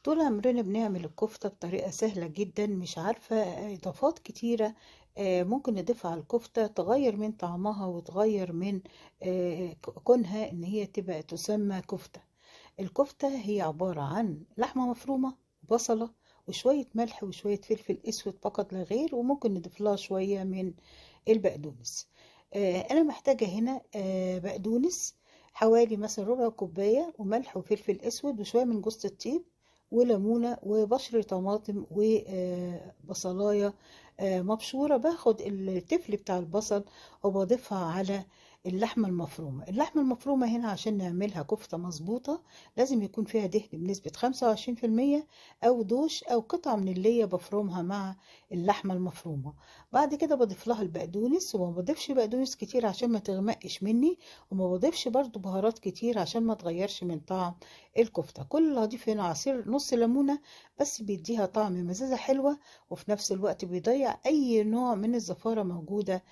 طول عمرنا بنعمل الكفتة بطريقة سهلة جدا، مش عارفة إضافات كتيرة ممكن نضيفها على الكفتة تغير من طعمها وتغير من كونها إن هي تبقى تسمى كفتة. الكفتة هي عبارة عن لحمة مفرومة، بصلة، وشوية ملح وشوية فلفل أسود فقط لا غير، وممكن نضيف لها شوية من البقدونس. أنا محتاجة هنا بقدونس حوالي مثلا ربع كوباية، وملح وفلفل أسود وشوية من جوز الطيب وليمونة وبشر طماطم وبصلاية مبشورة. باخد التفل بتاع البصل وبضيفها على اللحمة المفرومة. اللحمة المفرومة هنا عشان نعملها كفتة مظبوطة لازم يكون فيها دهن بنسبة 25%، أو دوش أو قطعة من اللي بفرمها مع اللحمة المفرومة. بعد كده بضيف لها البقدونس، وما بضيفش بقدونس كتير عشان ما تغمقش مني، وما بضيفش برضو بهارات كتير عشان ما تغيرش من طعم الكفتة. كل اللي هضيف هنا عصير نص ليمونة بس، بيديها طعم مزازة حلوة، وفي نفس الوقت بيضيع أي نوع من الزفارة موجودة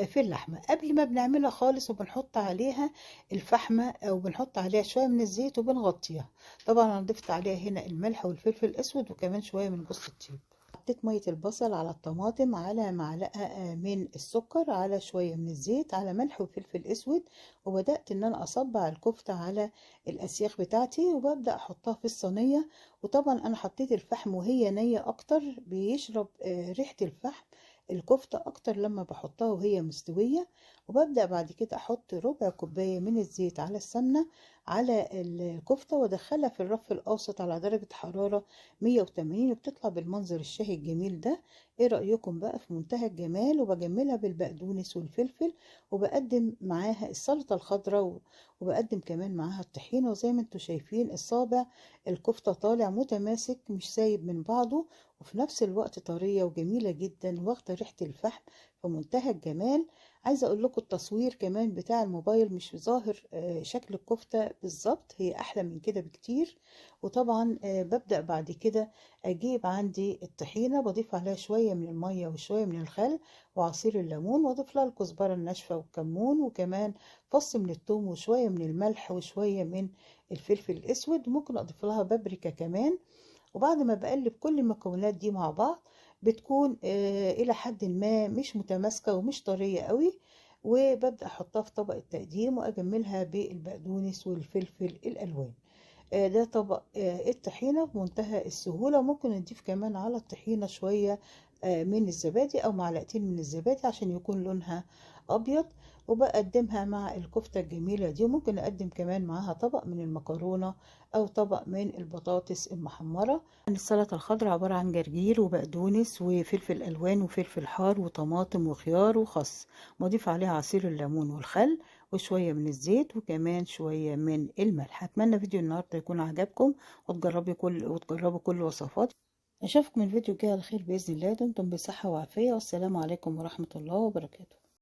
في اللحمة. قبل ما بنعملها خالص وبنحط عليها الفحمة أو بنحط عليها شوية من الزيت وبنغطيها. طبعا أنا ضفت عليها هنا الملح والفلفل الأسود وكمان شوية من جوز الطيب. حطيت مية البصل على الطماطم، على معلقة من السكر، على شوية من الزيت، على ملح وفلفل اسود، وبدأت ان انا اصبع الكفتة على الاسياخ بتاعتي وببدأ احطها في الصينية. وطبعا انا حطيت الفحم وهي نية اكتر، بيشرب ريحة الفحم الكفتة اكتر لما بحطها وهي مستوية. وببدأ بعد كده احط ربع كوباية من الزيت على السمنة على الكفتة، وادخلها في الرف الاوسط على درجة حرارة 180، وبتطلع بالمنظر الشهي الجميل ده. ايه رأيكم بقى؟ في منتهى الجمال. وبجملها بالبقدونس والفلفل، وبقدم معاها السلطة الخضراء، وبقدم كمان معاها الطحينة. وزي ما انتم شايفين الصابع الكفتة طالع متماسك مش سايب من بعضه، وفي نفس الوقت طرية وجميلة جدا واخدة ريحة الفحم في منتهى الجمال. عايزة اقول لكم التصوير كمان بتاع الموبايل مش ظاهر شكل الكفتة بالظبط، هي احلى من كده بكتير. وطبعا ببدأ بعد كده اجيب عندي الطحينة، بضيف عليها شوية من المية وشوية من الخل وعصير الليمون، واضيف لها الكزبرة الناشفة والكمون، وكمان فص من الثوم وشوية من الملح وشوية من الفلفل الاسود، ممكن اضيف لها بابريكا كمان. وبعد ما بقلب كل المكونات دي مع بعض بتكون الى حد ما مش متماسكة ومش طرية قوي، وببدأ احطها في طبق التقديم واجملها بالبقدونس والفلفل الالوان. ده طبق الطحينة بمنتهى السهولة. ممكن نضيف كمان على الطحينة شوية من الزبادي أو معلقتين من الزبادي عشان يكون لونها أبيض. وبقدمها مع الكفتة الجميلة دي، وممكن أقدم كمان معاها طبق من المكرونة أو طبق من البطاطس المحمرة. السلطة الخضراء عبارة عن جرجير وبقدونس وفلفل ألوان وفلفل حار وطماطم وخيار وخس، وأضيف عليها عصير الليمون والخل وشوية من الزيت وكمان شوية من الملح. أتمنى فيديو النهاردة يكون عجبكم، وتجربوا كل وصفات. أشوفكم الفيديو الجاي على خير بإذن الله. دمتم بصحة وعافية، والسلام عليكم ورحمة الله وبركاته.